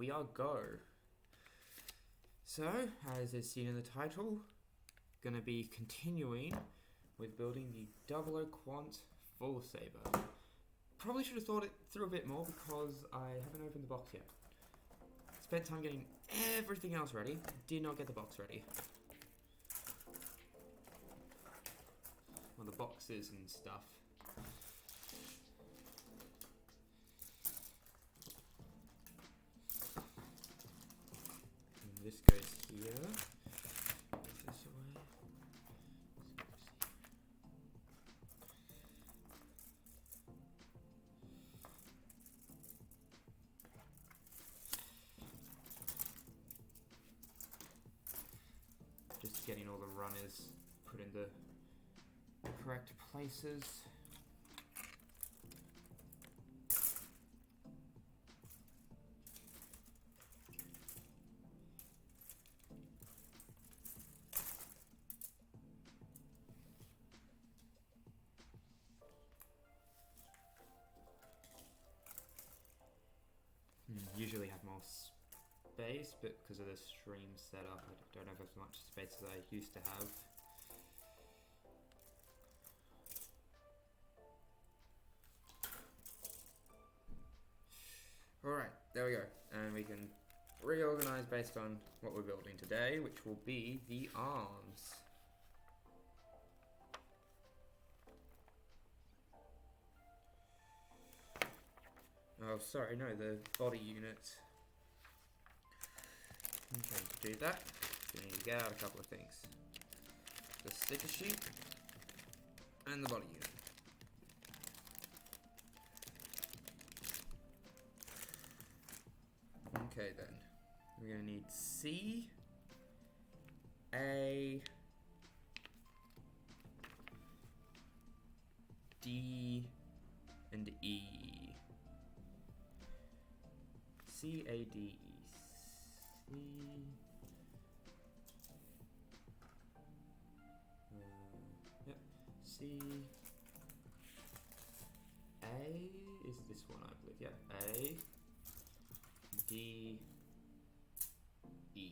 we are go. So, as is seen in the title, going to be continuing with building the 00 quant full saber. Probably should have thought it through a bit more because I haven't opened the box yet. Spent time getting everything else ready, did not get the box ready. Well, the boxes and stuff. And this goes here. Move this away. Just getting all the runners put in the correct places. Usually have more space, but because of the stream setup, I don't have as much space as I used to have. Alright, there we go. And we can reorganize based on what we're building today, which will be the arms. Oh, sorry, no, the body unit. Okay, to do that, we need to get out a couple of things. The sticker sheet and the body unit. Okay then, we're going to need C, A, D, and E. C, A, D, E. C. Yep. C. A is this one, I believe. Yep. A. D. E.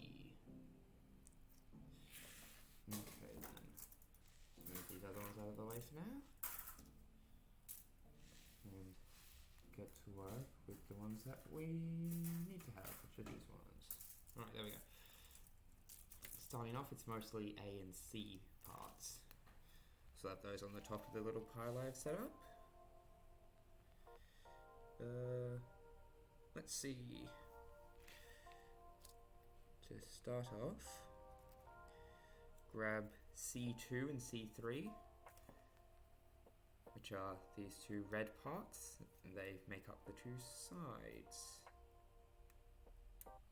Okay then. Move these other ones out of the way for now. And get to work with the ones that we need to have, which are these ones. Alright, there we go. Starting off, it's mostly A and C parts. So I have those on the top of the little pile I've set up. Let's see. To start off, grab C2 and C3, which are these two red parts, and they make up the two sides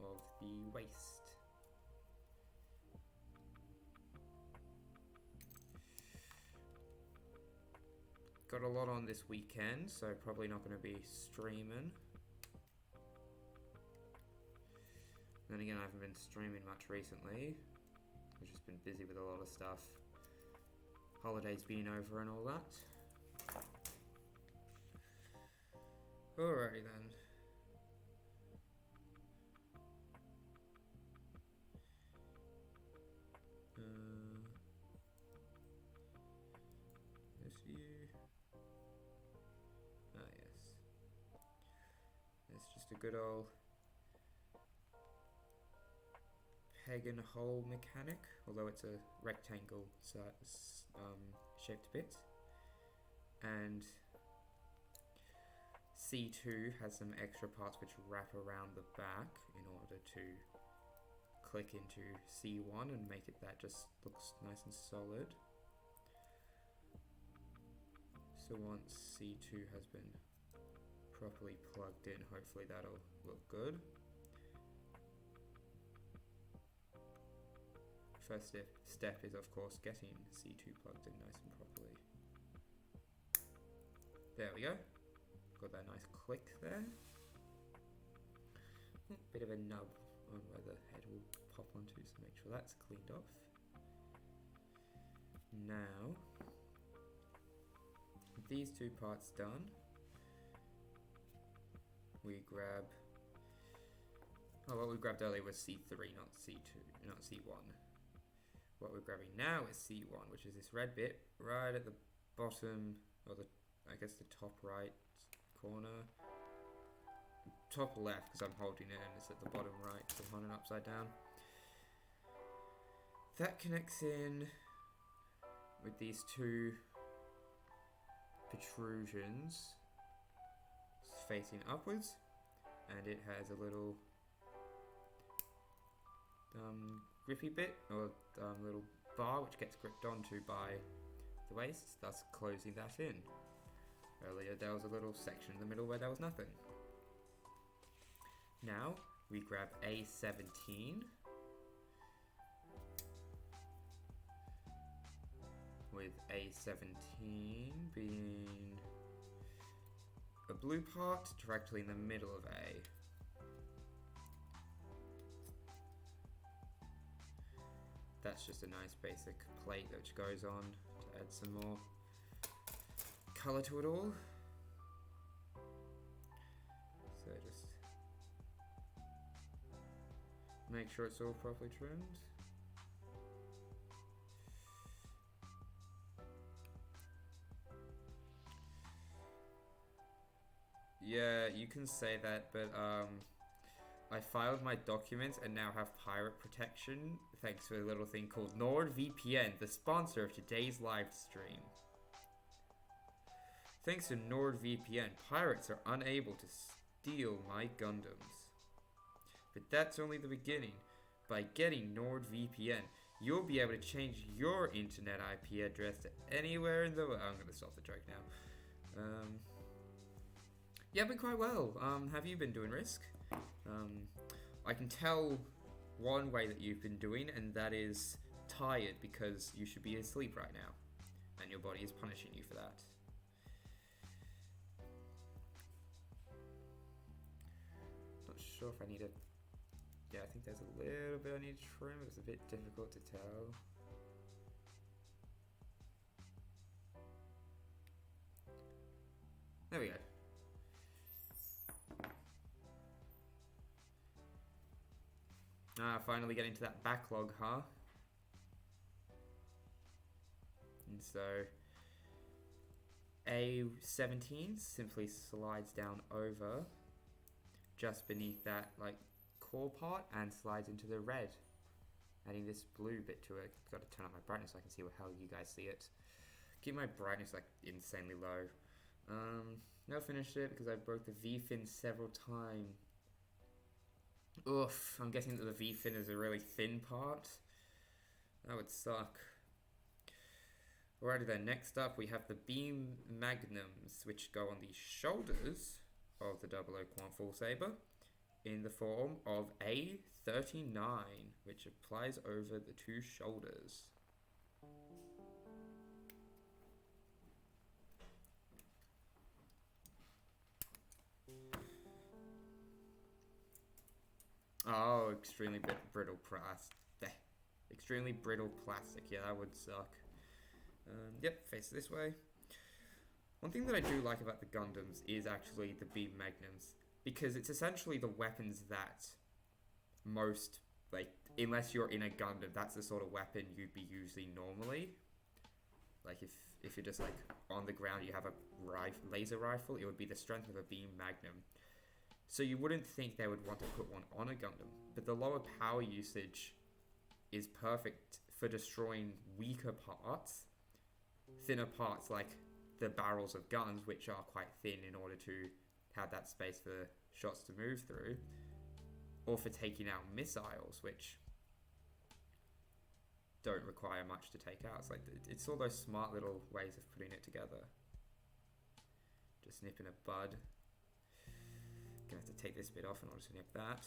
of the waist. Got a lot on this weekend, so probably not going to be streaming. Then again, I haven't been streaming much recently. I've just been busy with a lot of stuff. Holidays being over and all that. Alrighty then. There's you. Ah yes. It's just a good old peg and hole mechanic, although it's a rectangle shaped bit. And C2 has some extra parts which wrap around the back in order to click into C1 and make it that just looks nice and solid. So once C2 has been properly plugged in, hopefully that'll look good. First step is, of course, getting C2 plugged in nice and properly. There we go. Got that nice click there. Bit of a nub on where the head will pop onto, so make sure that's cleaned off. Now, with these two parts done, we grab Oh, what we grabbed earlier was C3, not C2, not C1. What we're grabbing now is C1, which is this red bit right at the bottom, or I guess the top right corner. Top left, because I'm holding it, and it's at the bottom right, so I'm holding it upside down. That connects in with these two protrusions facing upwards, and it has a little grippy bit, or little bar which gets gripped onto by the waist, thus closing that in. Earlier there was a little section in the middle where there was nothing. Now we grab A17 with A17 being a blue part directly in the middle of A. That's just a nice basic plate which goes on to add some more colour to it all. So just make sure it's all properly trimmed. Yeah, you can say that, but I filed my documents and now have pirate protection thanks to a little thing called NordVPN, the sponsor of today's live stream. Thanks to NordVPN, pirates are unable to steal my Gundams. But that's only the beginning. By getting NordVPN, you'll be able to change your internet IP address to anywhere in the world. I'm going to stop the joke now. Yeah, been quite well. Have you been doing Risk? I can tell one way that you've been doing, and that is tired because you should be asleep right now, and your body is punishing you for that. Not sure if I need to... Yeah, I think there's a little bit I need to trim, but it's a bit difficult to tell. There we go. Finally getting to that backlog, huh? And so A17 simply slides down over just beneath that like core part and slides into the red, adding this blue bit to it. Got to turn up my brightness so I can see how you guys see it. Keep my brightness like insanely low. Never finished it because I broke the V-fin several times. Oof, I'm guessing that the V-fin is a really thin part. That would suck. Alrighty then, next up we have the beam magnums, which go on the shoulders of the 00 Quant Full Saber in the form of A39, which applies over the two shoulders. Oh, extremely brittle plastic. Extremely brittle plastic. Yeah, that would suck. Yep, face it this way. One thing that I do like about the Gundams is actually the beam magnums, because it's essentially the weapons that most, like, unless you're in a Gundam, that's the sort of weapon you'd be using normally. Like, if you're just, like, on the ground, you have a laser rifle, it would be the strength of a beam magnum. So you wouldn't think they would want to put one on a Gundam, but the lower power usage is perfect for destroying weaker parts, thinner parts like the barrels of guns, which are quite thin in order to have that space for shots to move through, or for taking out missiles, which don't require much to take out. It's like it's all those smart little ways of putting it together. Just nipping a bud. Gonna have to take this bit off in order to nip that.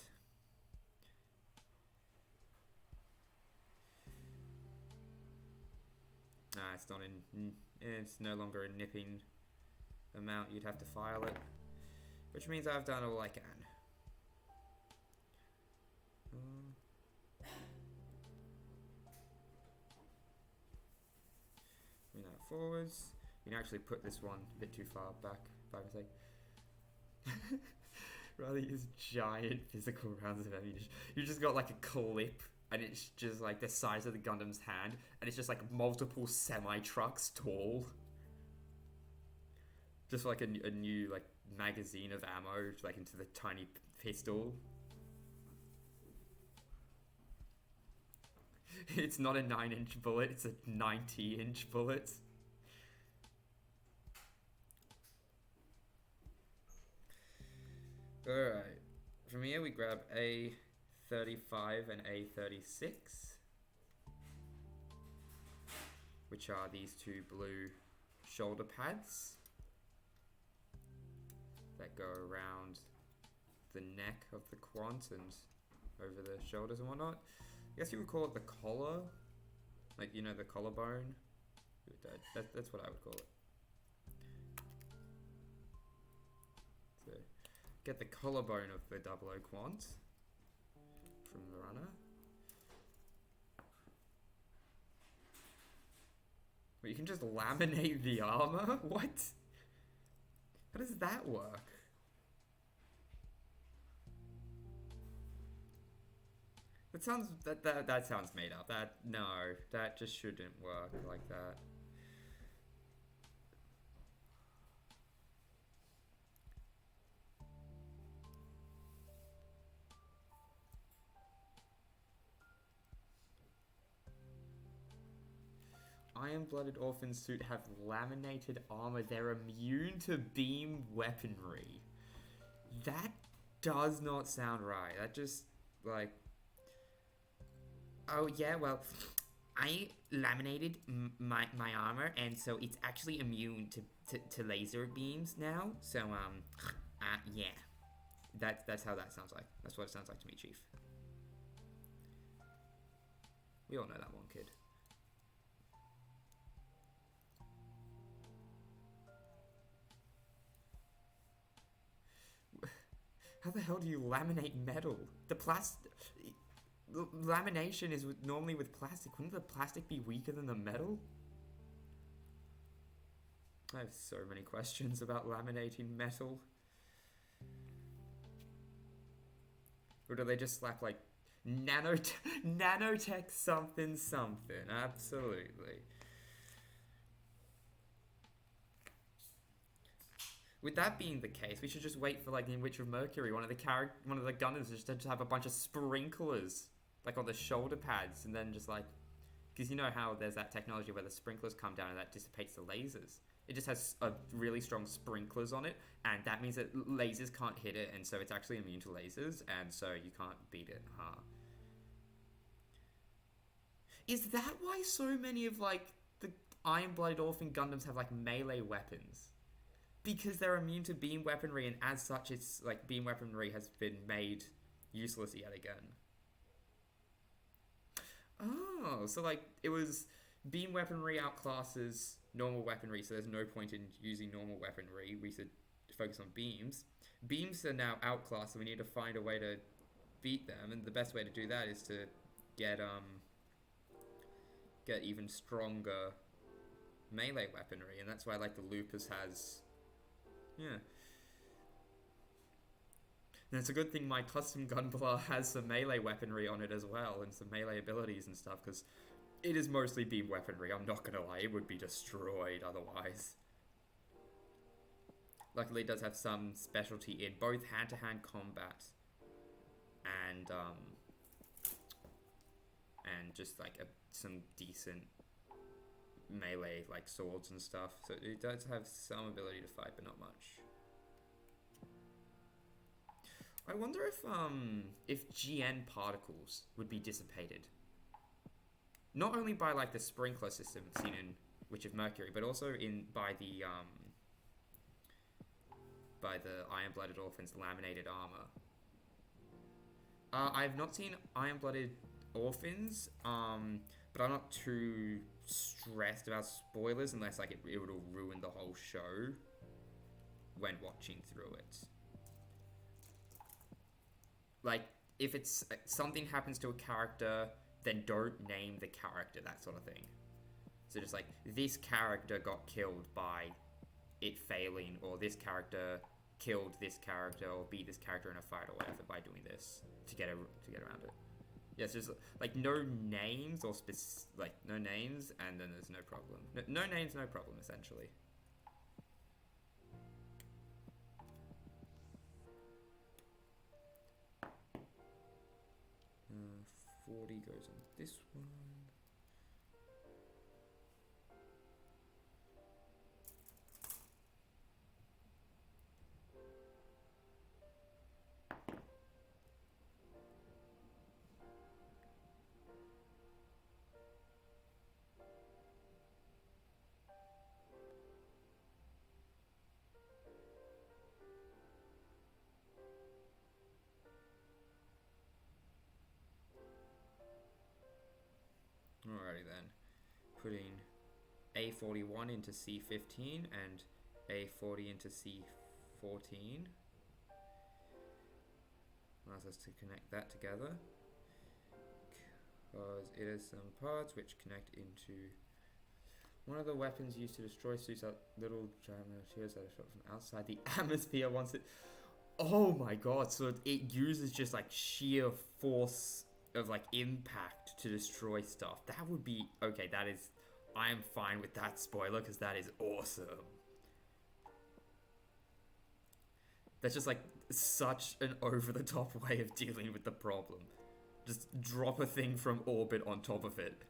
It's not in. It's no longer a nipping amount. You'd have to file it, which means I've done all I can. Bring that forwards. You can actually put this one a bit too far back by mistake. rather use giant physical rounds of ammunition. You just got like a clip, and it's just like the size of the Gundam's hand, and it's just like multiple semi-trucks tall. Just like a new like magazine of ammo, like into the tiny pistol. It's not a 9-inch bullet, it's a 90-inch bullet. Alright, from here we grab A35 and A36, which are these two blue shoulder pads that go around the neck of the quant and over the shoulders and whatnot. I guess you would call it the collar, like, you know, the collarbone. That's what I would call it. So, get the collarbone of the 00 quant from the runner. But you can just laminate the armor? What? How does that work? That sounds that sounds made up. That just shouldn't work like that. Iron-blooded orphan suit have laminated armor. They're immune to beam weaponry. That does not sound right. That just like. Oh yeah, well, I laminated my armor, and so it's actually immune to laser beams now. So yeah, that's how that sounds like. That's what it sounds like to me, Chief. We all know that one, kid. How the hell do you laminate metal? The lamination is normally with plastic. Wouldn't the plastic be weaker than the metal? I have so many questions about laminating metal. Or do they just slap like nanotech something something? Absolutely. With that being the case, we should just wait for like the Witch of Mercury, one of the Gundams just to have a bunch of sprinklers like on the shoulder pads, and then just like, because you know how there's that technology where the sprinklers come down and that dissipates the lasers. It just has a really strong sprinklers on it, and that means that lasers can't hit it, and so it's actually immune to lasers, and so you can't beat it. Is that why so many of like the Iron-blooded orphan Gundams have like melee weapons? Because they're immune to beam weaponry, and as such, it's like beam weaponry has been made useless yet again. Oh, so like it was beam weaponry outclasses normal weaponry, so there's no point in using normal weaponry. We should focus on beams. Beams are now outclassed, so we need to find a way to beat them, and the best way to do that is to get even stronger melee weaponry, and that's why like the Lupus has. Yeah. And it's a good thing my custom Gunpla has some melee weaponry on it as well, and some melee abilities and stuff, because it is mostly beam weaponry, I'm not gonna lie, it would be destroyed otherwise. Luckily it does have some specialty in both hand-to-hand combat and just like some decent melee like swords and stuff, so it does have some ability to fight, but not much. I wonder if GN particles would be dissipated, not only by like the sprinkler system seen in Witch of Mercury, but also by the Iron-blooded orphans laminated armor. I've not seen Iron-blooded orphans, but I'm not too stressed about spoilers unless like it would ruin the whole show when watching through it. Like, if it's something happens to a character, then don't name the character, that sort of thing. So just like, this character got killed by it failing, or this character killed this character or beat this character in a fight or whatever by doing this to get around it. Yeah, it's just like no names or no names, and then there's no problem. No names, no problem, essentially. 40 goes on this one. Alrighty then, putting A41 into C15 and A40 into C14 allows us to connect that together, because it has some parts which connect into one of the weapons used to destroy suits at little giant meteors that are shot from outside the atmosphere once it... Oh my god, so it uses just like sheer force of like impact to destroy stuff. That would be... Okay, that is... I am fine with that spoiler, because that is awesome. That's just like such an over-the-top way of dealing with the problem. Just drop a thing from orbit on top of it.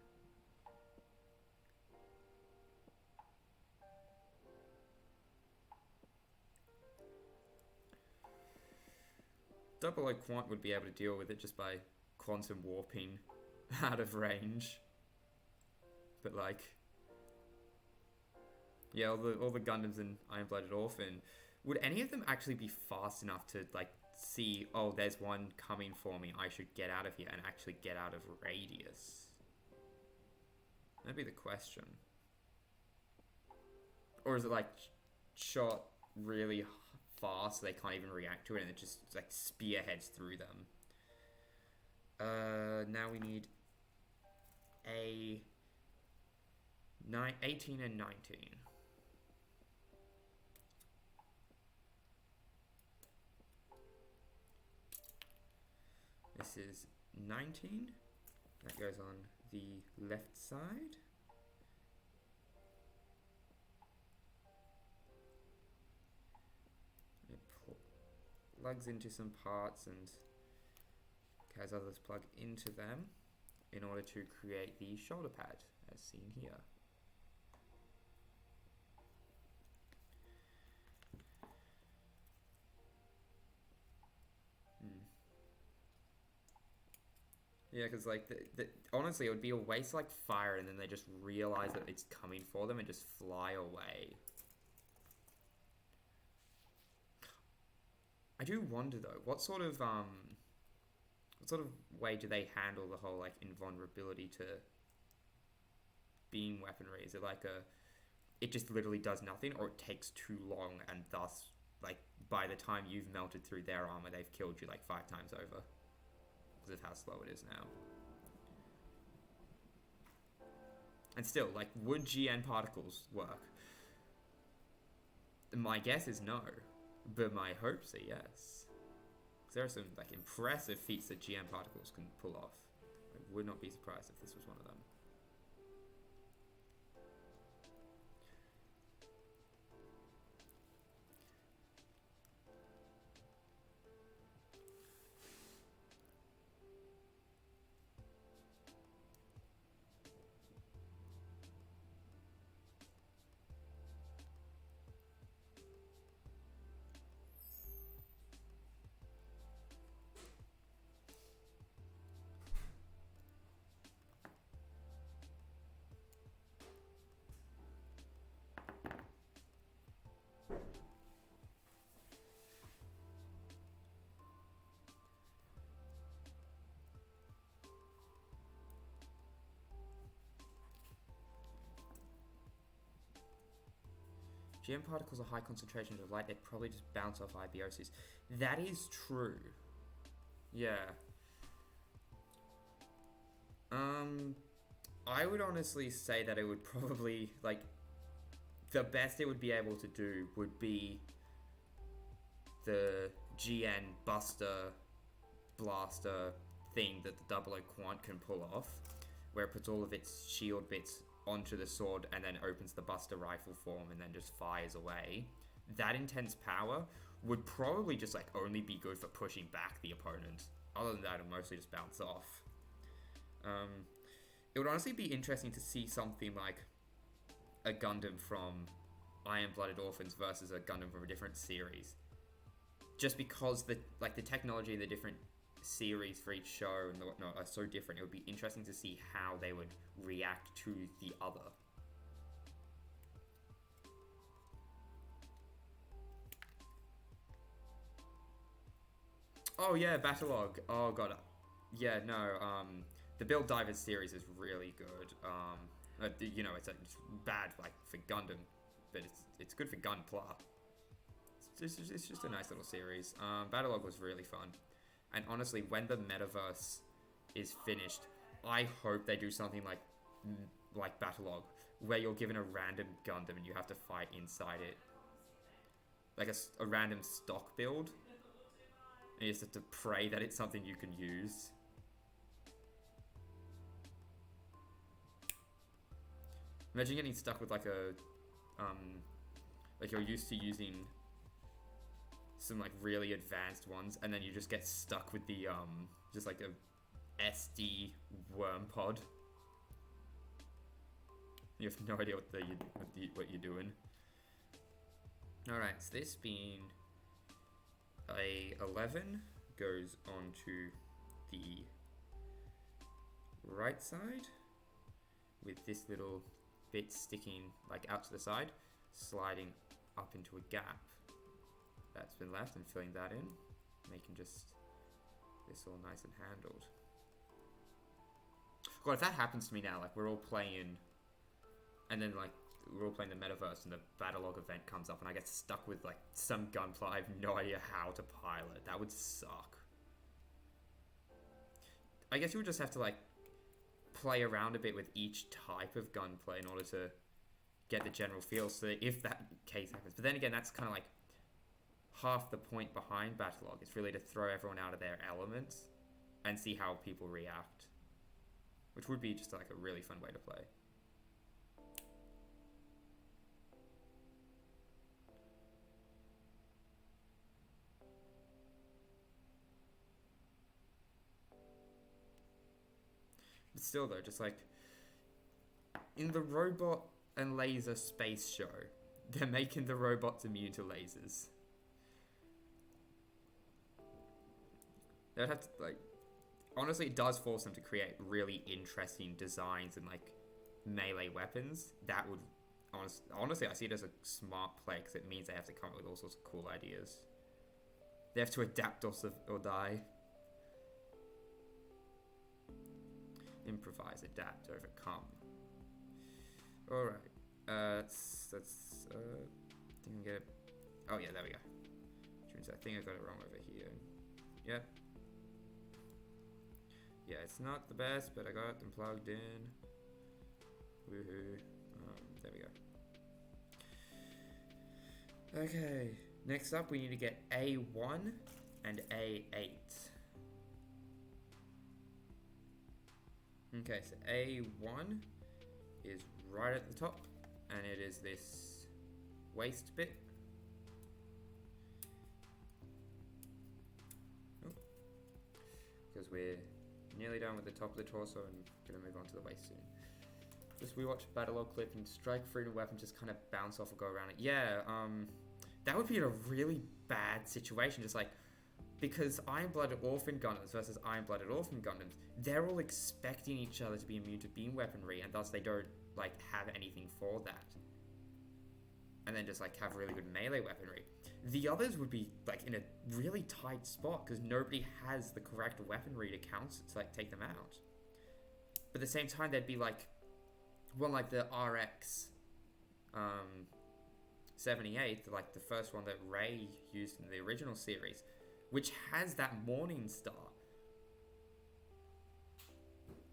Double O Quant would be able to deal with it just by quantum warping out of range. But like... Yeah, all the Gundams in Iron-Blooded Orphan, would any of them actually be fast enough to like see, oh, there's one coming for me, I should get out of here, and actually get out of radius? That'd be the question. Or is it like shot really fast so they can't even react to it, and it just like spearheads through them? Now we need 18 and 19. This is 19. That goes on the left side. It plugs into some parts and has others plug into them in order to create the shoulder pad, as seen here. Yeah, because like honestly, it would be a waste to like fire and then they just realize that it's coming for them and just fly away. I do wonder though, what sort of way do they handle the whole like invulnerability to beam weaponry? Is it like it just literally does nothing, or it takes too long and thus like by the time you've melted through their armor, they've killed you like 5 times over? Because of how slow it is now. And still, like, would GN particles work? My guess is no, but my hopes are yes. Because there are some like impressive feats that GN particles can pull off. I would not be surprised if this was one of them. GM particles are high concentrations of light, they probably just bounce off IBOCs. That is true. Yeah. I would honestly say that it would probably, like, the best it would be able to do would be the GN Buster Blaster thing that the Double O Quant can pull off, where it puts all of its shield bits onto the sword and then opens the Buster rifle form and then just fires away. That intense power would probably just like only be good for pushing back the opponent. Other than that, it'll mostly just bounce off. It would honestly be interesting to see something like a Gundam from Iron-Blooded Orphans versus a Gundam from a different series. Just because the technology and the different series for each show and whatnot are so different, it would be interesting to see how they would react to the other. Oh yeah, Battlelog. Oh god. Yeah, no, the Build Divers series is really good. You know, it's bad like for Gundam, but it's good for Gunpla. It's just a nice little series. Battlelog was really fun. And honestly, when the metaverse is finished, I hope they do something like Battlelog, where you're given a random Gundam and you have to fight inside it. Like a random stock build. And you just have to pray that it's something you can use. Imagine getting stuck with like you're used to using some like really advanced ones, and then you just get stuck with the just like a SD worm pod. You have no idea what you're doing. All right, so this being a 11 goes on to the right side with this little bit sticking like out to the side, sliding up into a gap that's been left and filling that in, making just this all nice and handled. God, if that happens to me now, like we're all playing and then like we're all playing the metaverse and the Battlelog event comes up and I get stuck with like some gunpla I have no idea how to pilot, that would suck. I guess you would just have to like play around a bit with each type of gunplay in order to get the general feel, so that if that case happens. But then again, that's kind of like half the point behind Battlelog. It's really to throw everyone out of their elements and see how people react, which would be just like a really fun way to play. But still though, just like in the robot and laser space show, they're making the robots immune to lasers. They'd have to like, honestly it does force them to create really interesting designs and like melee weapons. That would honestly I see it as a smart play, because it means they have to come up with all sorts of cool ideas. They have to adapt or die. Improvise, adapt, overcome. Alright. Let's think I get it. Oh yeah, there we go. I think I got it wrong over here. Yep. Yeah, it's not the best, but I got them plugged in. Woohoo. There we go. Okay. Next up, we need to get A1 and A8. Okay, so A1 is right at the top, and it is this waist bit. Because we're nearly done with the top of the torso and gonna move on to the waist soon. Just rewatch Battlelog clip and strike freedom weapon just kind of bounce off or go around it. Yeah, that would be a really bad situation. Just like, because Iron-Blooded Orphan Gundams versus Iron-Blooded Orphan Gundams, they're all expecting each other to be immune to beam weaponry, and thus they don't like have anything for that. And then just like have really good melee weaponry. The others would be like in a really tight spot because nobody has the correct weaponry to like take them out. But at the same time, they'd be like, well, like the RX 78, like the first one that Ray used in the original series, which has that Morning Star,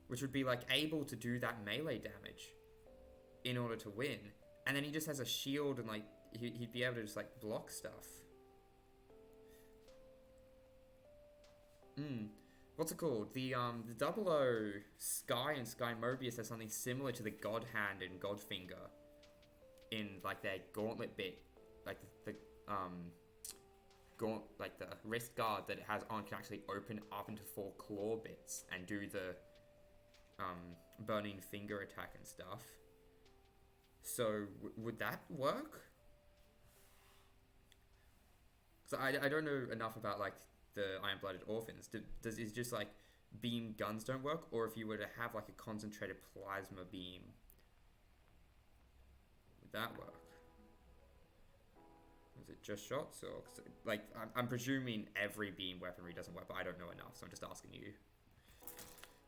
which would be like able to do that melee damage in order to win. And then he just has a shield and like he'd be able to just like block stuff. What's it called? The Double O Sky and Sky Mobius has something similar to the God Hand and God Finger in like their gauntlet bit, like the like the wrist guard that it has on can actually open up into 4 claw bits and do the burning finger attack and stuff. So would that work? So I don't know enough about like the Iron-Blooded Orphans. Does is just like beam guns don't work, or if you were to have like a concentrated plasma beam, would that work? Is it just shots, or like I'm presuming every beam weaponry doesn't work, but I don't know enough, so I'm just asking you.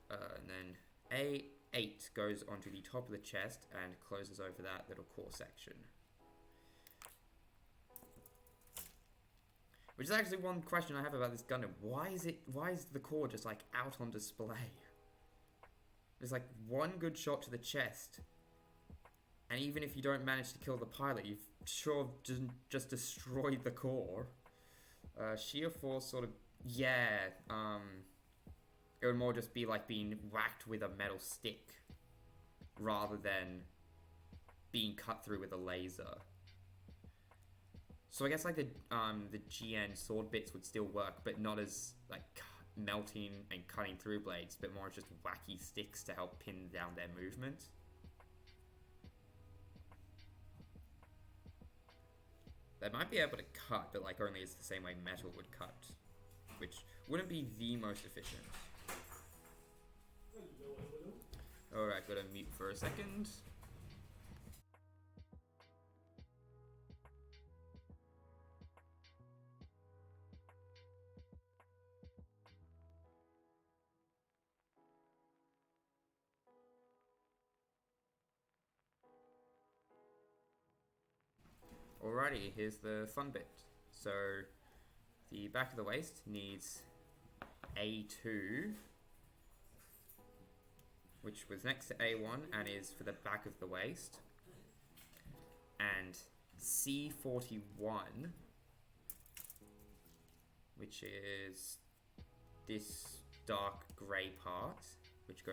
And then A8 goes onto the top of the chest and closes over that little core section. Which is actually one question I have about this Gundam. Why is the core just like out on display? There's like one good shot to the chest, and even if you don't manage to kill the pilot, you've sure just destroyed the core. Sheer force sort of, yeah, it would more just be like being whacked with a metal stick rather than being cut through with a laser. So I guess like the GN sword bits would still work, but not as like melting and cutting through blades, but more just wacky sticks to help pin down their movement. They might be able to cut, but like only it's the same way metal would cut, which wouldn't be the most efficient. Alright, gotta mute for a second. Alrighty, here's the fun bit. So, the back of the waist needs A2, which was next to A1 and is for the back of the waist, and C41, which is this dark grey part, which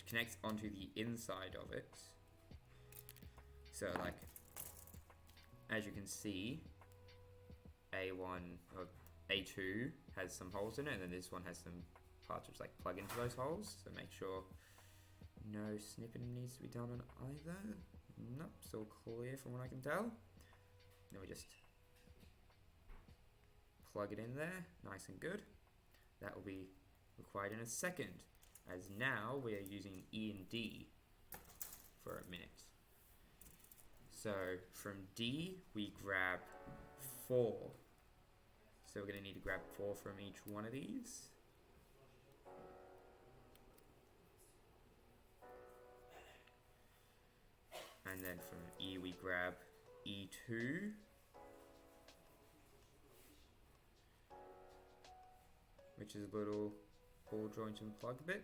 connects onto the inside of it. So, like, as you can see, A2 has some holes in it, and then this one has some parts which like plug into those holes. So make sure no snipping needs to be done on either. Nope, still clear from what I can tell. Then we just plug it in there, nice and good. That will be required in a second, as now we are using E and D for a minute. So from D, we grab 4. So we're going to need to grab 4 from each one of these. And then from E, we grab E2. Which is a little ball joint and plug bit.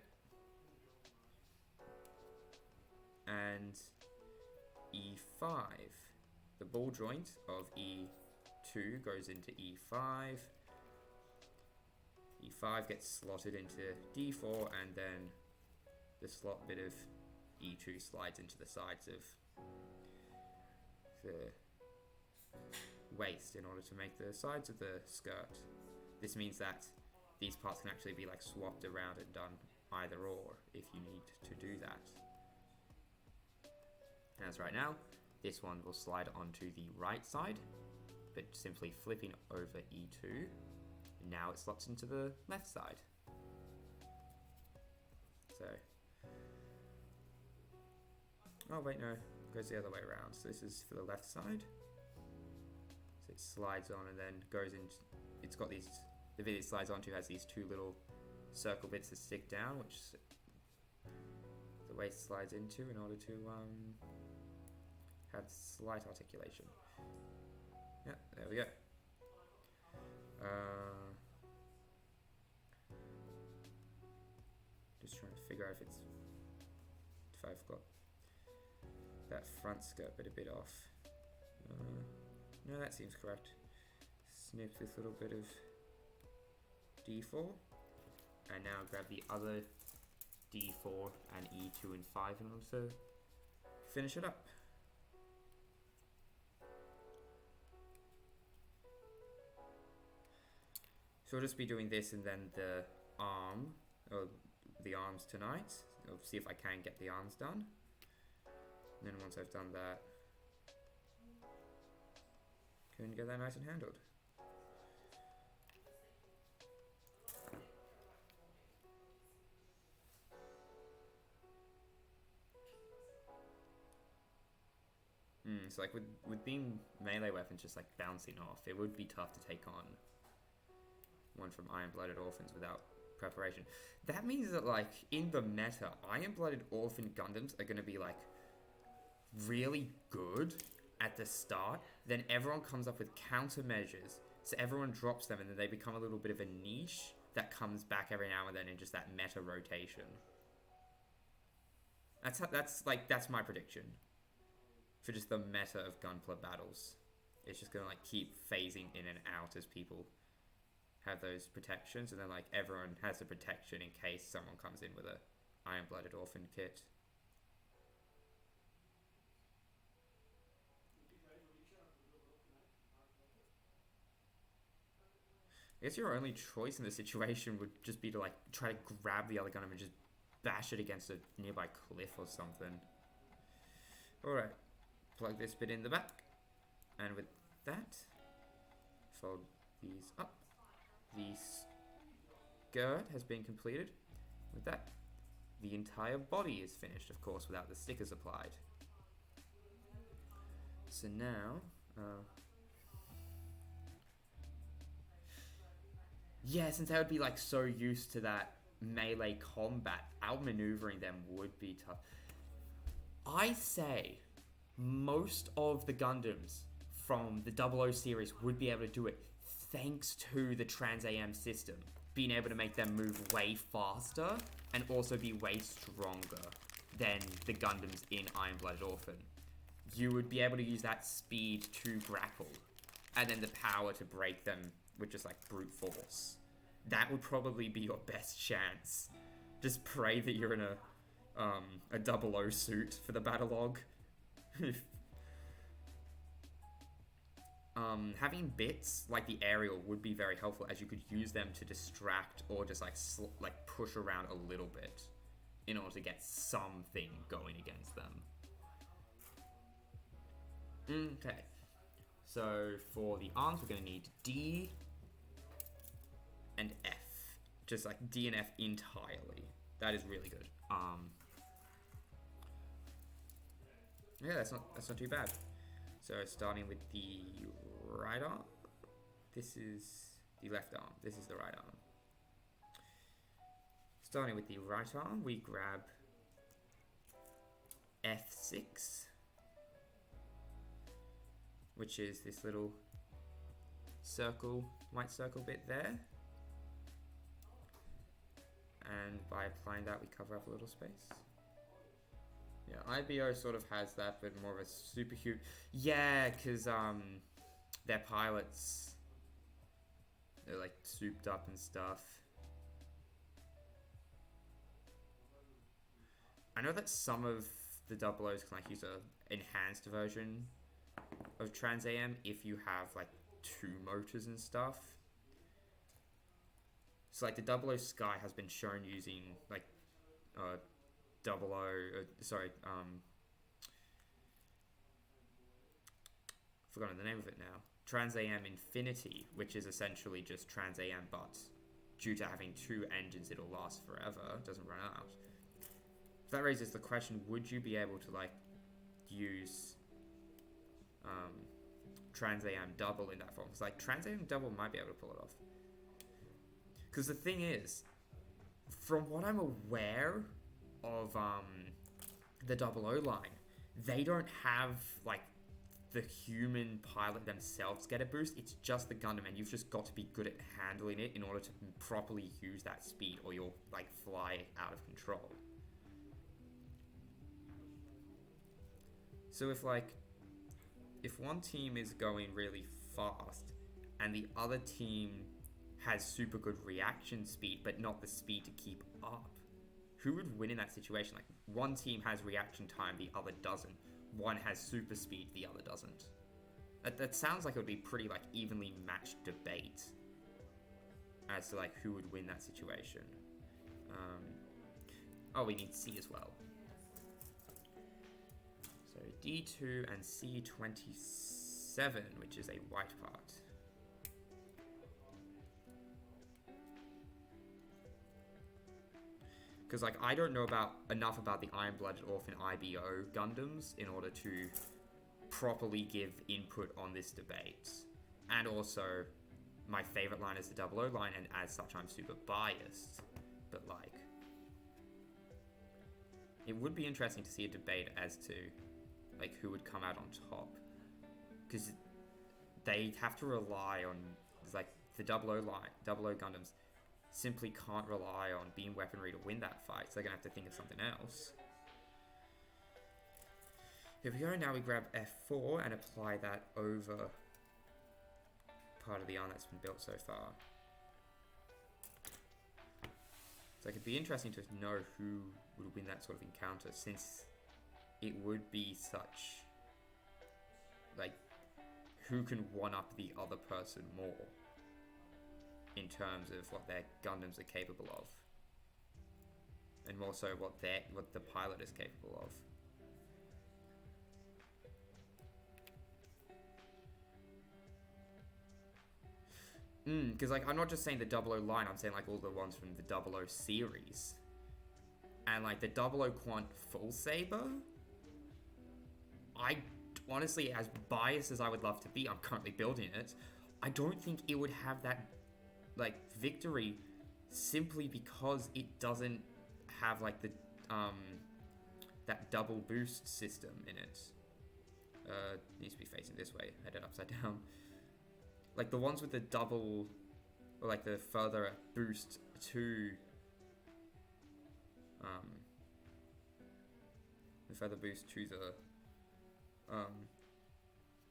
And E5. The ball joint of E2 goes into E5. E5 gets slotted into D4, and then the slot bit of E2 slides into the sides of the waist in order to make the sides of the skirt. This means that these parts can actually be like swapped around and done either or if you need to do that. As right now, this one will slide onto the right side, but simply flipping over E2, now it slots into the left side. So, oh wait, no, it goes the other way around. So this is for the left side. So it slides on and then goes into, it's got these, the bit it slides onto has these 2 little circle bits that stick down, which the waist slides into in order to have slight articulation. Yeah, there we go. Just trying to figure out if I've got that front skirt bit a bit off. No, that seems correct. Snip this little bit of D4. And now grab the other D4 and E2 and 5 in order to finish it up. So we'll just be doing this and then the arms tonight. I'll see if I can get the arms done. And then once I've done that, can get that nice and handled. So like with being melee weapons just like bouncing off, it would be tough to take on one from Iron-Blooded Orphans without preparation. That means that like in the meta, Iron-Blooded Orphan Gundams are going to be like really good at the start. Then everyone comes up with countermeasures, so everyone drops them, and then they become a little bit of a niche that comes back every now and then in just that meta rotation. That's my prediction for just the meta of Gunpla battles. It's just gonna like keep phasing in and out as people have those protections, and then like everyone has a protection in case someone comes in with a Iron-Blooded Orphan kit. I guess your only choice in this situation would just be to like try to grab the other Gundam and just bash it against a nearby cliff or something. Alright, plug this bit in the back, and with that, fold these up. The skirt has been completed. With that, the entire body is finished, of course, without the stickers applied. So now, yeah, since I would be like so used to that melee combat, outmaneuvering them would be tough. I say most of the Gundams from the 00 series would be able to do it thanks to the Trans AM system, being able to make them move way faster and also be way stronger than the Gundams in Iron-Blooded Orphan. You would be able to use that speed to grapple, and then the power to break them with just like brute force. That would probably be your best chance. Just pray that you're in a 00 suit for the battle log. Having bits like the aerial would be very helpful, as you could use them to distract or just like push around a little bit in order to get something going against them. Okay, so for the arms we're going to need D and F, just like D and F entirely. That is really good. Yeah, that's not too bad. So starting with the right arm, this is the left arm, this is the right arm. Starting with the right arm, we grab F6, which is this little circle, white circle bit there. And by applying that, we cover up a little space. Yeah, IBO sort of has that, but more of a super huge... Yeah, because their pilots, they're like souped up and stuff. I know that some of the 00s can like use a enhanced version of Trans AM if you have like 2 motors and stuff. So like the 00 Sky has been shown using like forgotten the name of it now. Trans AM Infinity, which is essentially just Trans AM, but due to having 2 engines, it'll last forever. It doesn't run out. That raises the question: would you be able to like use Trans AM Double in that form? Because like Trans AM Double might be able to pull it off. Because the thing is, from what I'm aware of the 00 line, they don't have like the human pilot themselves get a boost. It's just the Gundam, and you've just got to be good at handling it in order to properly use that speed, or you'll like fly out of control. So if one team is going really fast and the other team has super good reaction speed, but not the speed to keep up. Who would win in that situation? Like, one team has reaction time, the other doesn't. One has super speed, the other doesn't. That sounds like it would be pretty, like, evenly matched debate as to, like, who would win that situation. Oh, we need C as well. So D2 and C27, which is a white part. Because, like, I don't know enough about the Iron-Blooded Orphan IBO Gundams in order to properly give input on this debate. And also, my favorite line is the 00 line, and as such, I'm super biased. But, like, it would be interesting to see a debate as to, like, who would come out on top. Because they have to rely on, like, the 00 line, 00 Gundams simply can't rely on beam weaponry to win that fight, so they're going to have to think of something else. Here we go, now we grab F4 and apply that over part of the arm that's been built so far. So it could be interesting to know who would win that sort of encounter, since it would be such, like, who can one-up the other person more in terms of what their Gundams are capable of, and more so what the pilot is capable of. Because, like, I'm not just saying the 00 line, I'm saying, like, all the ones from the 00 series. And, like, the 00 Quant Full Saber, I honestly, as biased as I would love to be, I'm currently building it, I don't think it would have that, like, victory, simply because it doesn't have, like, the that double boost system in it. Needs to be facing this way, headed upside down. Like, the ones with the double, or, like, the further boost to the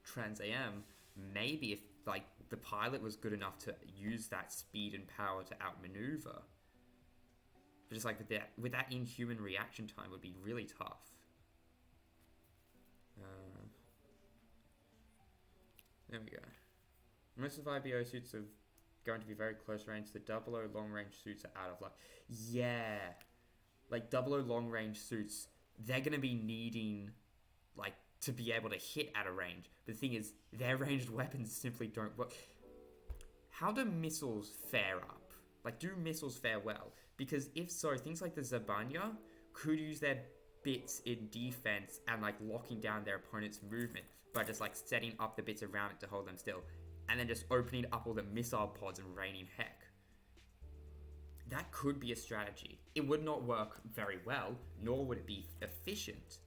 Trans AM, maybe if, like, the pilot was good enough to use that speed and power to outmaneuver. But just, like, with that inhuman reaction time would be really tough. There we go. Most of IBO suits are going to be very close range. The 00 long range suits are out of luck. Yeah. Like, 00 long range suits, they're going to be needing, like, to be able to hit at a range. But the thing is, their ranged weapons simply don't work. How do missiles fare up? Like, do missiles fare well? Because if so, things like the Zabanya could use their bits in defense and, like, locking down their opponent's movement by just, like, setting up the bits around it to hold them still, and then just opening up all the missile pods and raining heck. That could be a strategy. It would not work very well, nor would it be efficient.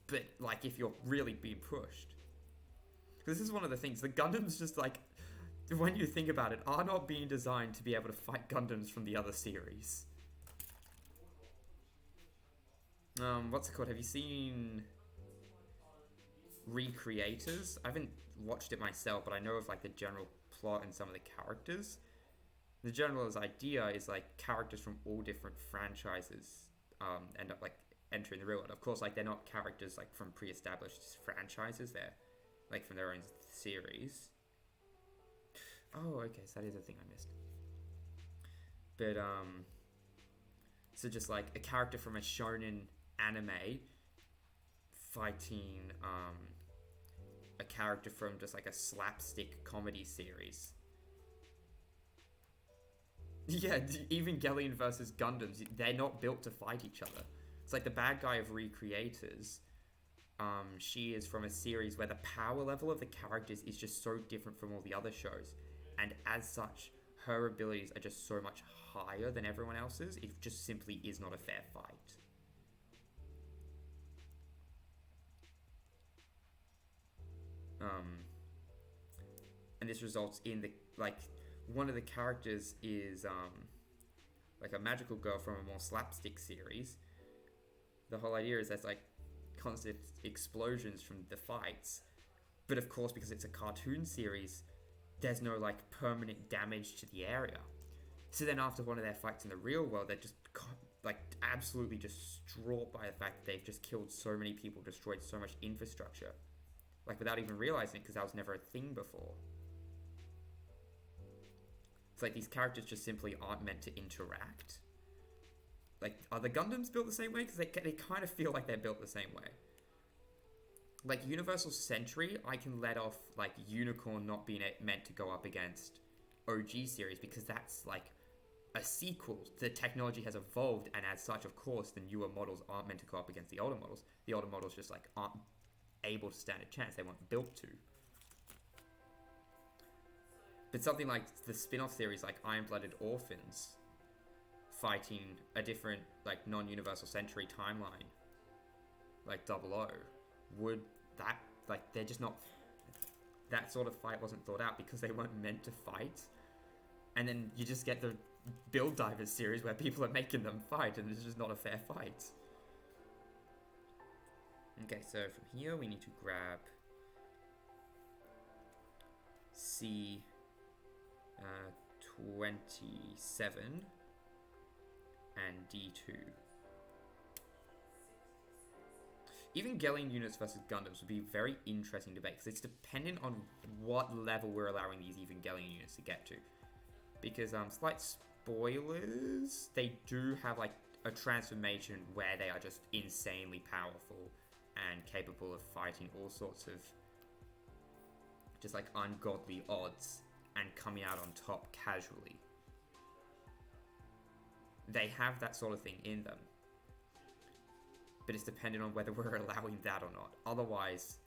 But, like, if you're really being pushed. This is one of the things. The Gundams just, like, when you think about it, are not being designed to be able to fight Gundams from the other series. What's it called? Have you seen Recreators? I haven't watched it myself, but I know of, like, the general plot and some of the characters. The general idea is, like, characters from all different franchises end up, like, entering the real world. Of course, like, they're not characters, like, from pre-established franchises. They're, like, from their own series. Oh, okay, so that is a thing I missed. But, so just, like, a character from a shonen anime fighting, a character from just, like, a slapstick comedy series. Yeah, Evangelion versus Gundams, they're not built to fight each other. It's like the bad guy of Recreators, she is from a series where the power level of the characters is just so different from all the other shows. And as such, her abilities are just so much higher than everyone else's. It just simply is not a fair fight. And this results in the, like, one of the characters is, like, a magical girl from a more slapstick series. The whole idea is there's, like, constant explosions from the fights. But of course, because it's a cartoon series, there's no like permanent damage to the area. So then after one of their fights in the real world, they're just like absolutely distraught by the fact that they've just killed so many people, destroyed so much infrastructure, like without even realizing it, because that was never a thing before. It's like these characters just simply aren't meant to interact. Like, are the Gundams built the same way? Because they kind of feel like they're built the same way. Like, Universal Sentry, I can let off, like, Unicorn not being meant to go up against OG series, because that's, like, a sequel. The technology has evolved, and as such, of course, the newer models aren't meant to go up against the older models. The older models just, like, aren't able to stand a chance. They weren't built to. But something like the spin-off series, like Iron-Blooded Orphans, fighting a different, like, non-Universal Century timeline, like 00, would that, like, they're just not, that sort of fight wasn't thought out because they weren't meant to fight. And then you just get the Build Divers series where people are making them fight, and it's just not a fair fight. Okay, so from here we need to grab C 27 and D2. Evangelion units versus Gundams would be a very interesting debate, because it's dependent on what level we're allowing these Evangelion units to get to. Because, slight spoilers, they do have, like, a transformation where they are just insanely powerful and capable of fighting all sorts of just, like, ungodly odds and coming out on top casually. They have that sort of thing in them. But it's dependent on whether we're allowing that or not. Otherwise,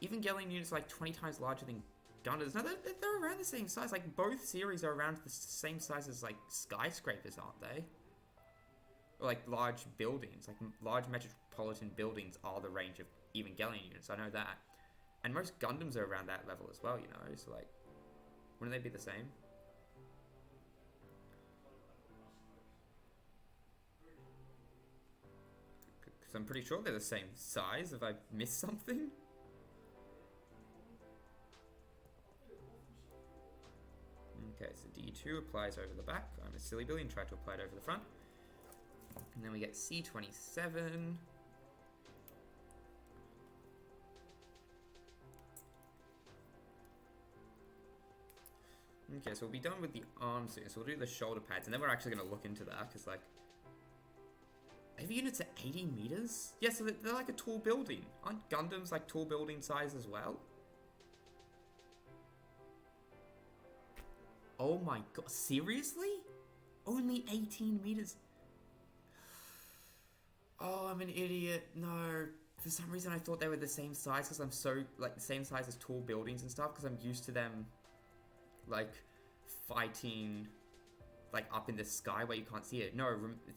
Evangelion units are like 20 times larger than Gundams. No, they're around the same size. Like, both series are around the same size as, like, skyscrapers, aren't they? Or, like, large buildings. Like, large metropolitan buildings are the range of Evangelion units. I know that. And most Gundams are around that level as well, you know? So, like, wouldn't they be the same? Because I'm pretty sure they're the same size. Have I missed something? Okay, so D2 applies over the back. I'm a silly Billy and try to apply it over the front. And then we get C27. Okay, so we'll be done with the arms soon. So we'll do the shoulder pads, and then we're actually going to look into that, because, like, heavy units are 80 meters? Yeah, so they're like a tall building. Aren't Gundams, like, tall building size as well? Oh my god, seriously? Only 18 meters? Oh, I'm an idiot. No. For some reason I thought they were the same size, because I'm so, like, the same size as tall buildings and stuff, because I'm used to them, like, fighting, like, up in the sky where you can't see it. No,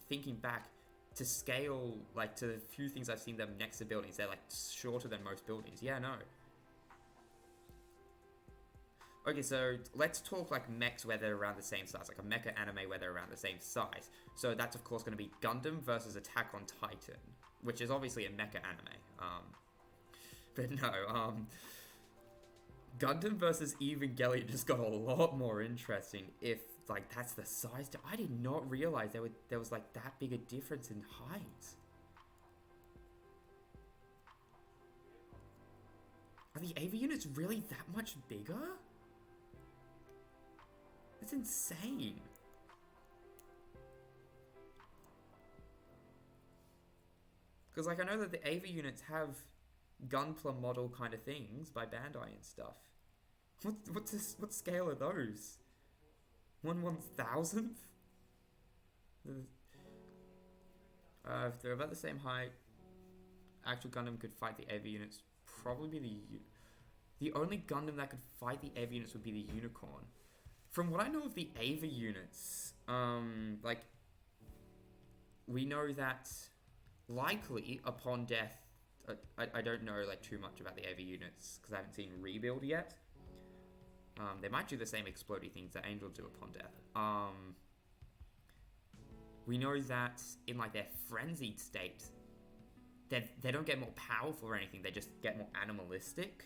thinking back, to scale, like, to the few things I've seen them next to buildings, they're, like, shorter than most buildings. Yeah, no. Okay, so let's talk, like, mechs where they're around the same size, like a mecha anime where they're around the same size. So that's, of course, going to be Gundam versus Attack on Titan, which is obviously a mecha anime. But no, Gundam versus Evangelion just got a lot more interesting if, like, that's the size. I did not realize there was, like, that big a difference in height. Are the AV units really that much bigger? That's insane. Because, like, I know that the AV units have Gunpla model kind of things by Bandai and stuff. What scale are those? 1/1000th? If they're about the same height, actual Gundam could fight the AV units. Probably be the only Gundam that could fight the AV units would be the Unicorn. From what I know of the AV units, like, we know that likely upon death, I don't know, like, too much about the AV units because I haven't seen Rebuild yet. They might do the same explodey things that Angel do upon death. We know that in, like, their frenzied state, they don't get more powerful or anything. They just get more animalistic.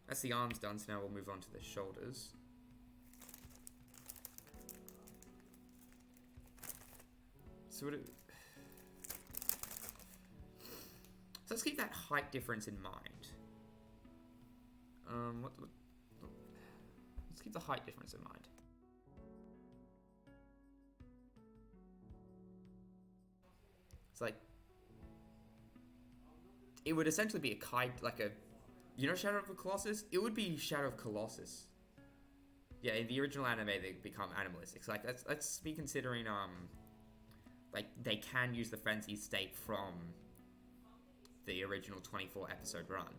That's the arms done, so now we'll move on to the shoulders. So let's keep that height difference in mind. Let's keep the height difference in mind. It's like, it would essentially be a kite, like a, you know, Shadow of the Colossus? It would be Shadow of Colossus. Yeah, in the original anime, they become animalistic. So like, let's be considering, like, they can use the frenzied state from the original 24 episode run.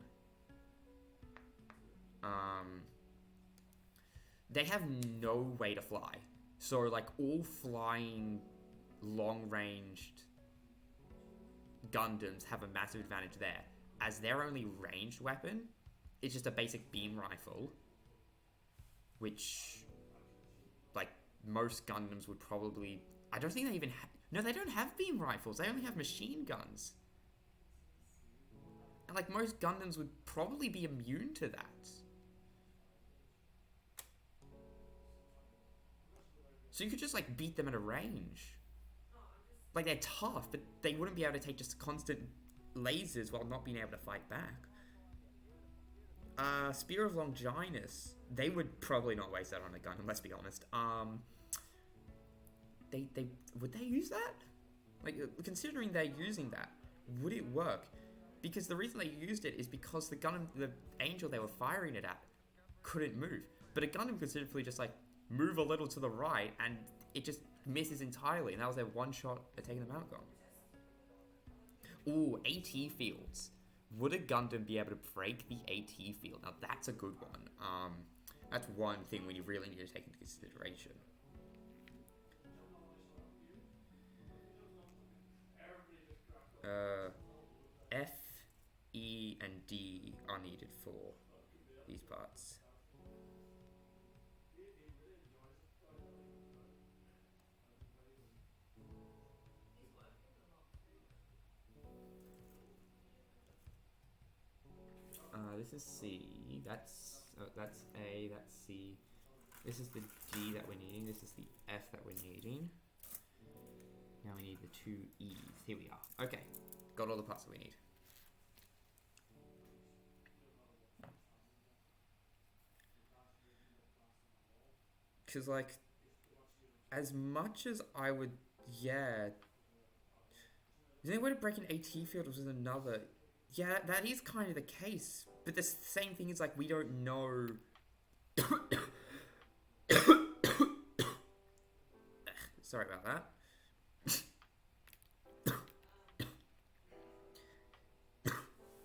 They have no way to fly. So, like, all flying, long-ranged Gundams have a massive advantage there. As their only ranged weapon is just a basic beam rifle, which, like, most Gundams would probably... I don't think they even have... No, they don't have beam rifles. They only have machine guns. And, like, most Gundams would probably be immune to that. So you could just, like, beat them at a range. Like, they're tough, but they wouldn't be able to take just constant lasers while not being able to fight back. Spear of Longinus. They would probably not waste that on a Gundam, let's be honest. Would they use that? Like, considering they're using that, would it work? Because the reason they used it is because the Gundam, the Angel they were firing it at, couldn't move. But a Gundam could simply just, like, move a little to the right, and it just misses entirely, and that was their one shot at taking them out gone. Ooh, AT fields. Would a Gundam be able to break the AT field? Now, that's a good one. That's one thing we really need to take into consideration. F, E, and D are needed for these parts. This is C, that's A, that's C. This is the D that we're needing, this is the F that we're needing. Now we need the two E's. Here we are. Okay, got all the parts that we need. Because, like, as much as I would, yeah. The only way to break an AT field was another. Yeah, that is kind of the case. But the same thing is, like, we don't know. Sorry about that.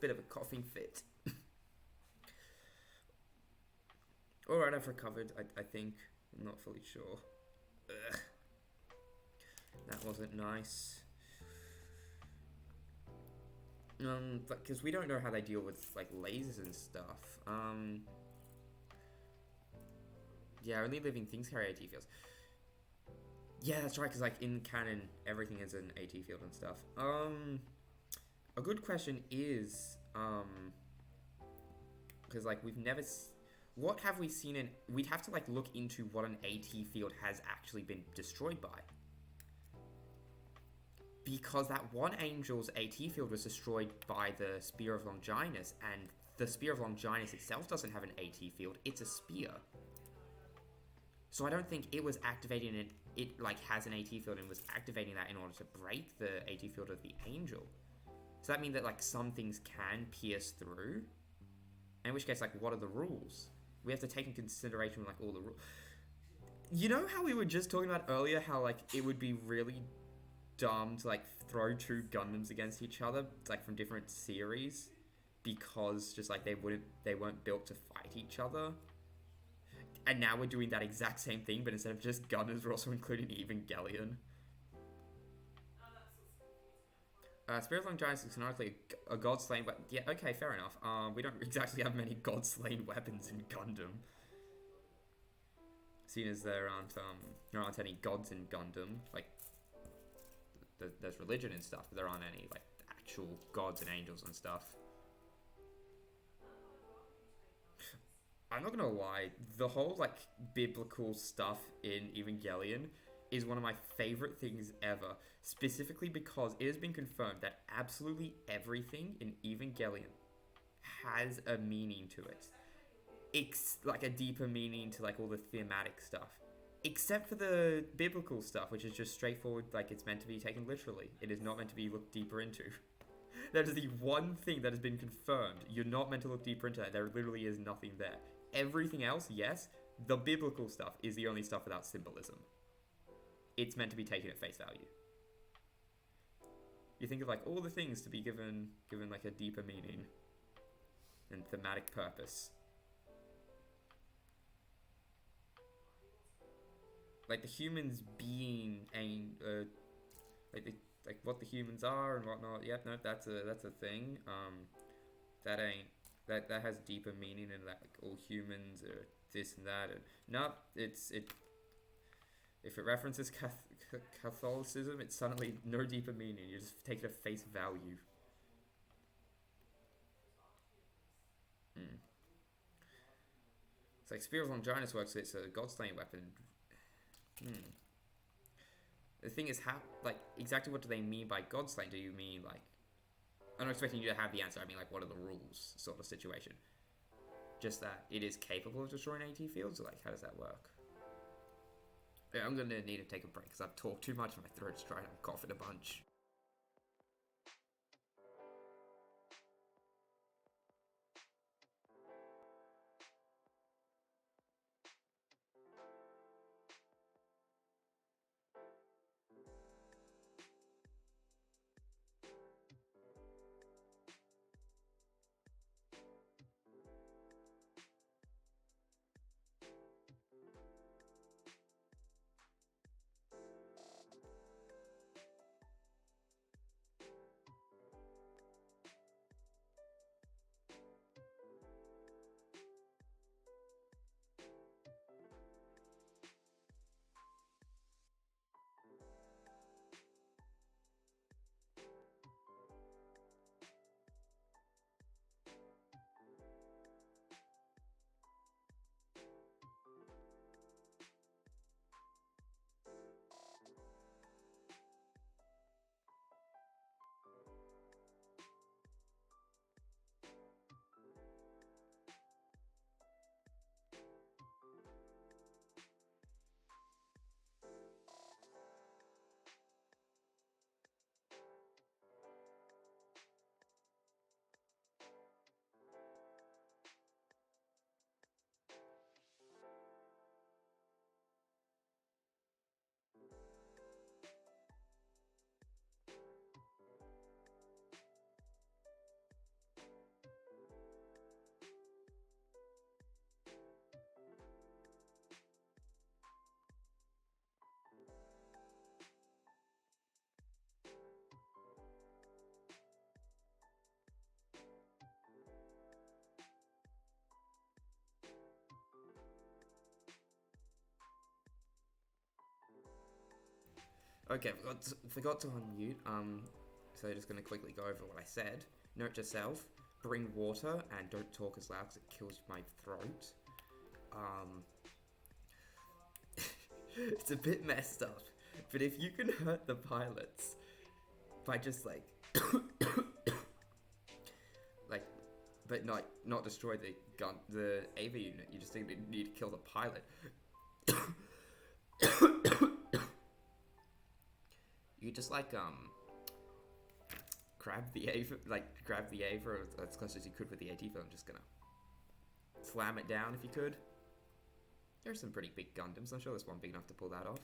Bit of a coughing fit. Alright, I've recovered, I think. I'm not fully sure. Ugh. That wasn't nice. Because we don't know how they deal with, like, lasers and stuff. Yeah, only living things carry AT fields. Yeah, that's right, because, like, in canon, everything is an AT field and stuff. A good question is, because, like, we've never... What have we seen in... We'd have to, like, look into what an AT field has actually been destroyed by. Because that one Angel's AT field was destroyed by the Spear of Longinus, and the Spear of Longinus itself doesn't have an AT field, it's a spear. So I don't think it was activating it, like, has an AT field and was activating that in order to break the AT field of the Angel. So that means that, like, some things can pierce through. And in which case, like, what are the rules? We have to take in consideration, like, all the rules. You know how we were just talking about earlier, how, like, it would be really dumb to, like, throw two Gundams against each other, like, from different series, because just, like, they weren't built to fight each other. And now we're doing that exact same thing, but instead of just Gundams, we're also including Evangelion. Spirit of Longinus is canonically a god-slain, but yeah, okay, fair enough. We don't exactly have many god-slain weapons in Gundam. Seeing as there aren't any gods in Gundam, like, there's religion and stuff, but there aren't any, like, actual gods and angels and stuff. I'm not gonna lie, the whole like biblical stuff in Evangelion is one of my favorite things ever. Specifically because it has been confirmed that absolutely everything in Evangelion has a meaning to it. It's like a deeper meaning to like all the thematic stuff. Except for the biblical stuff, which is just straightforward, like it's meant to be taken literally. It is not meant to be looked deeper into. That is the one thing that has been confirmed. You're not meant to look deeper into that. There literally is nothing there. Everything else, yes, the biblical stuff is the only stuff without symbolism. It's meant to be taken at face value. You think of like all the things to be given like a deeper meaning and thematic purpose. Like the humans being like what the humans are and whatnot. Yep, no, that's a thing. That has deeper meaning in that like all humans are this and that. And no, if it references Catholicism, it's suddenly no deeper meaning. You just take it at face value. It's like Spear of Longinus works. It's a god-slaying weapon. The thing is, how, like, exactly what do they mean by god-slaying? Do you mean, like, I'm not expecting you to have the answer. I mean, like, what are the rules sort of situation? Just that it is capable of destroying AT fields? Or, like, how does that work? Yeah, I'm going to need to take a break because I've talked too much and my throat's dry and I'm coughing a bunch. Okay, forgot to unmute. So just gonna quickly go over what I said. Note to self: bring water and don't talk as loud because it kills my throat. It's a bit messed up, but if you can hurt the pilots by just like, like, but not destroy the AV unit, you just need to kill the pilot. You just like grab the Ava as close as you could with the AT field. I'm just gonna slam it down if you could. There's some pretty big Gundams. I'm sure there's one big enough to pull that off.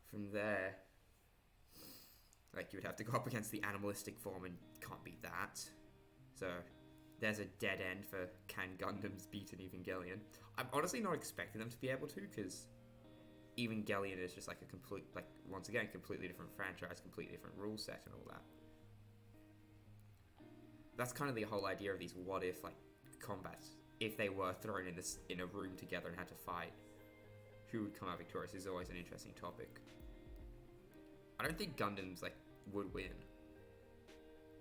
From there, like you would have to go up against the animalistic form and can't beat that. So there's a dead end for can Gundams beat an Evangelion. I'm honestly not expecting them to be able to, because Evangelion is just like a complete, like, once again, completely different franchise, completely different rule set and all that. That's kind of the whole idea of these what if, like, combats. If they were thrown in a room together and had to fight, who would come out victorious is always an interesting topic. I don't think Gundams, like, would win.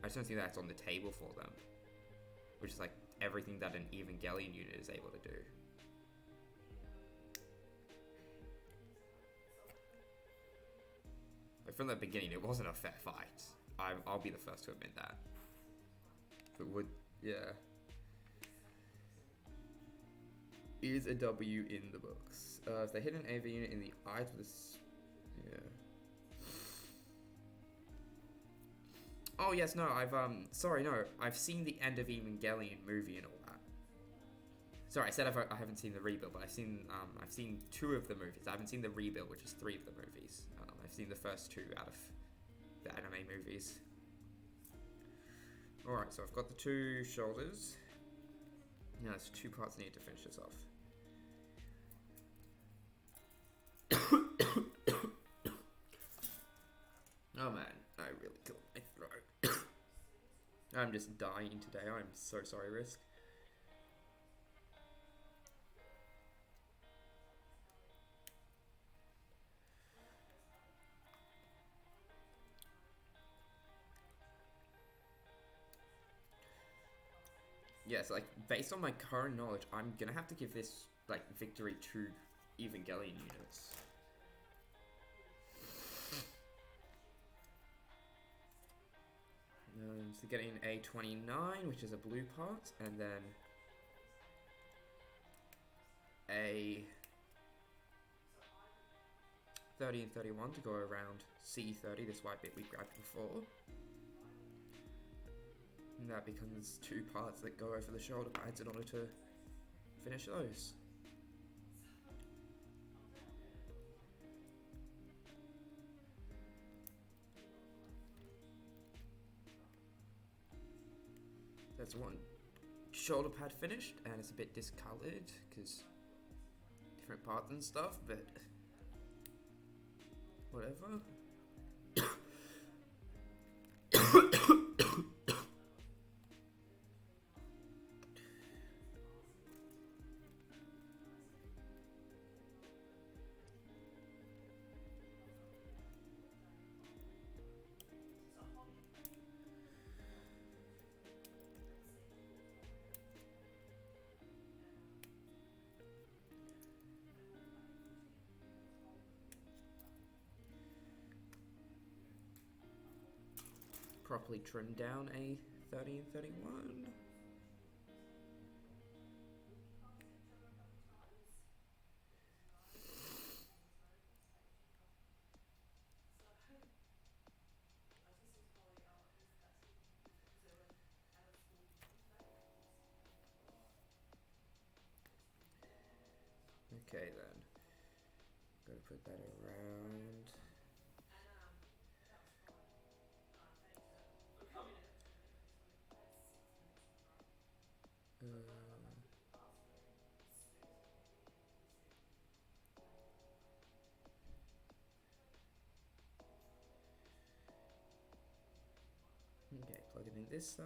I just don't think that's on the table for them. Which is like everything that an Evangelion unit is able to do. Like from the beginning, it wasn't a fair fight. I'll be the first to admit that. But yeah. Is a W in the books. If they hit an AV unit in the eyes with this, yeah. Oh yes, no, I've seen the end of Evangelion movie and all that. Sorry, I said I haven't seen the rebuild, but I've seen 2 of the movies. I haven't seen the rebuild, which is 3 of the movies. I've seen the first 2 out of the anime movies. Alright, so I've got the 2 shoulders. Now there's 2 parts needed to finish this off. Oh man, I really killed my throat. I'm just dying today. I'm so sorry, Risk. Yes, like, based on my current knowledge, I'm gonna have to give this, like, victory to Evangelion units. So getting a 29, which is a blue part, and then a 30 and 31 to go around C30, this white bit we grabbed before. And that becomes 2 parts that go over the shoulder pads in order to finish those. That's 1 shoulder pad finished, and it's a bit discolored because different parts and stuff, but whatever. Properly trim down a 30 and 31. Okay then, gotta put that around. Okay, plug it in this side.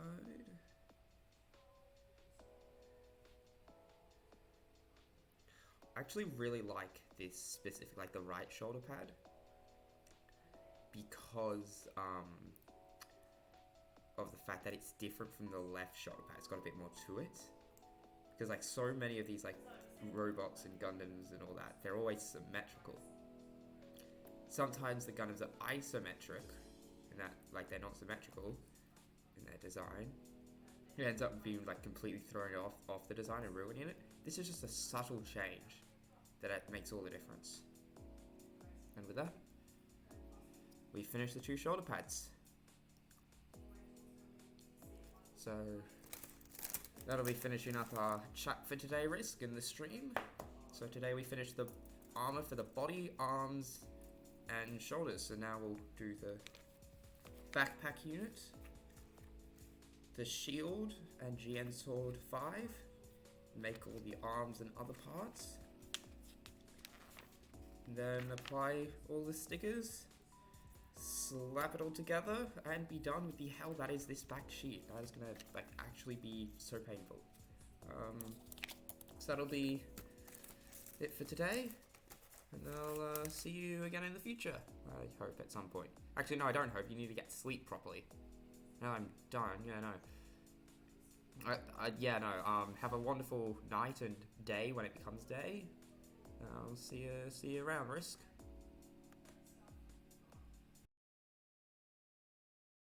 I actually really like this specific, like the right shoulder pad, because of the fact that it's different from the left shoulder pad. It's got a bit more to it. Because like so many of these like robots and Gundams and all that, they're always symmetrical. Sometimes the Gundams are isometric, and that like they're not symmetrical in their design. It ends up being like completely throwing it off the design and ruining it. This is just a subtle change that makes all the difference. And with that, we finish the 2 shoulder pads. So that'll be finishing up our chat for today, Risk, in the stream. So today we finished the armor for the body, arms, and shoulders. So now we'll do the backpack unit, the shield and GN sword 5, make all the arms and other parts, then apply all the stickers, slap it all together, and be done with the hell that is this back sheet. That is gonna like actually be so painful. So that'll be it for today, and I'll see you again in the future. I hope at some point. Actually, no, I don't hope. You need to get sleep properly. Now I'm done. Yeah, no. Yeah, no. Have a wonderful night and day when it becomes day. I'll see you around, Risk.